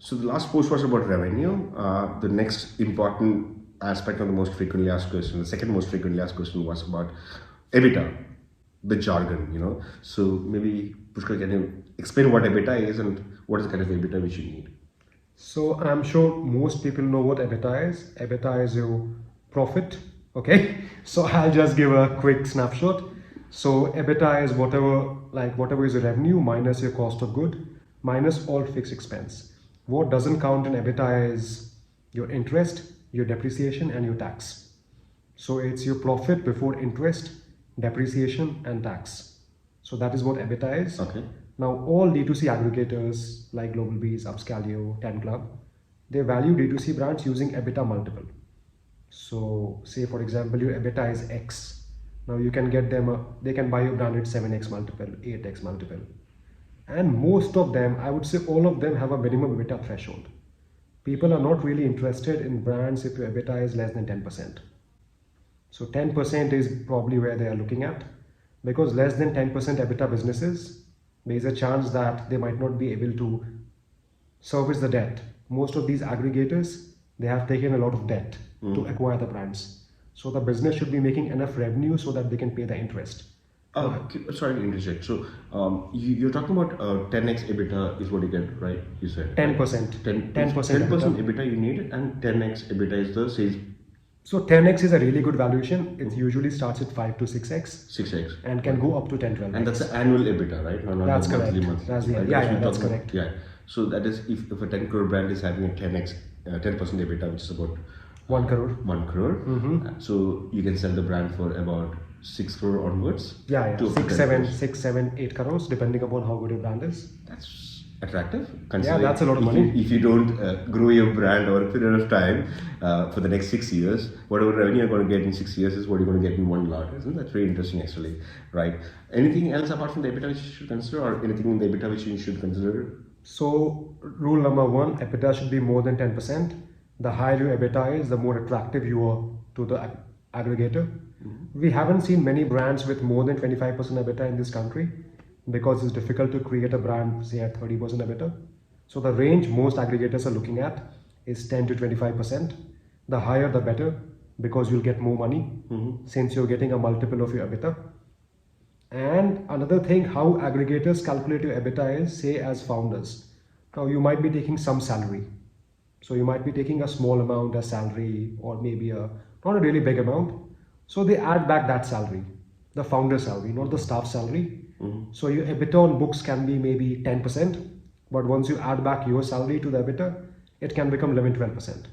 So the last post was about revenue. The next important aspect of the most frequently asked question, the second most frequently asked question was about EBITDA, the jargon. So maybe Pushkar, can you explain what EBITDA is and what is the kind of EBITDA which you need? So I'm sure most people know what EBITDA is. EBITDA is your profit. Okay. So I'll just give a quick snapshot. So EBITDA is whatever is your revenue minus your cost of good minus all fixed expense. What doesn't count in EBITDA is your interest, your depreciation, and your tax. So it's your profit before interest, depreciation, and tax. So that is what EBITDA is. Okay. Now, all D2C aggregators like GlobalBees, Upscalio, 10 Club, they value D2C brands using EBITDA multiple. So, say for example, your EBITDA is X. Now you can get them, they can buy your brand at 7x multiple, 8x multiple. And most of them, I would say all of them have a minimum EBITDA threshold. People are not really interested in brands if your EBITDA is less than 10%. So 10% is probably where they are looking at, because less than 10% EBITDA businesses, there is a chance that they might not be able to service the debt. Most of these aggregators, they have taken a lot of debt to acquire the brands. So the business should be making enough revenue so that they can pay the interest. Sorry to interject. So you're talking about 10x EBITDA is what you get, right? You said 10%. 10% 10% 10% EBITDA you need, and 10x EBITDA is the sales. So 10x is a really good valuation. It usually starts at 5 to 6x 6x. and can go up to 10, 12x. And that's the annual EBITDA, right? Not That's the correct. monthly. That's the, right? yeah, We're that's talking- correct. Yeah. So that is if a 10 crore brand is having a 10x, 10% EBITDA, which is about 1 crore. 1 crore. So you can sell the brand for about 6 crore onwards. Yeah, to 6, 10 7, crores. 6, 7, 8 crores, depending upon how good your brand is. That's attractive. Yeah, that's a lot of if money. if you don't grow your brand over a period of time for the next 6 years, whatever revenue you're going to get in 6 years is what you're going to get in one lot. Isn't that very interesting, actually? Right. Anything else apart from the EBITDA which you should consider, or anything in the EBITDA which you should consider? So, rule number 1, EBITDA should be more than 10%. The higher your EBITDA is, the more attractive you are to the aggregator. We haven't seen many brands with more than 25% EBITDA in this country because it's difficult to create a brand, say, at 30% EBITDA. So the range most aggregators are looking at is 10 to 25%. The higher the better, because you'll get more money since you're getting a multiple of your EBITDA. And another thing, how aggregators calculate your EBITDA is, say, as founders. Now you might be taking some salary. So you might be taking a small amount as salary, or maybe not a really big amount. So they add back that salary, the founder salary, not the staff salary. So your EBITDA on books can be maybe 10%, but once you add back your salary to the EBITDA, it can become 11, 12%.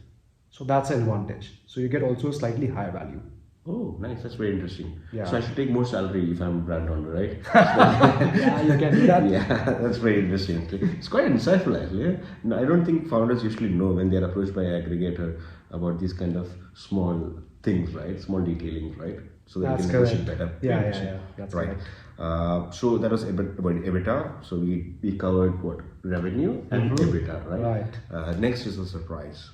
So that's an advantage. So you get also slightly higher value. Oh, nice. That's very interesting. Yeah. So I should take more salary if I'm a brand owner, right? Yeah, you can do that. Yeah, that's very interesting. It's quite insightful, actually. No, I don't think founders usually know when they're approached by an aggregator about these kind of small things, right? Small detailing, right? So that That's they can negotiate correct. better. Yeah, Very interesting. that's right. correct. So that was about EBITDA. So we covered what? Revenue and EBITDA, right? Right. Next is a surprise.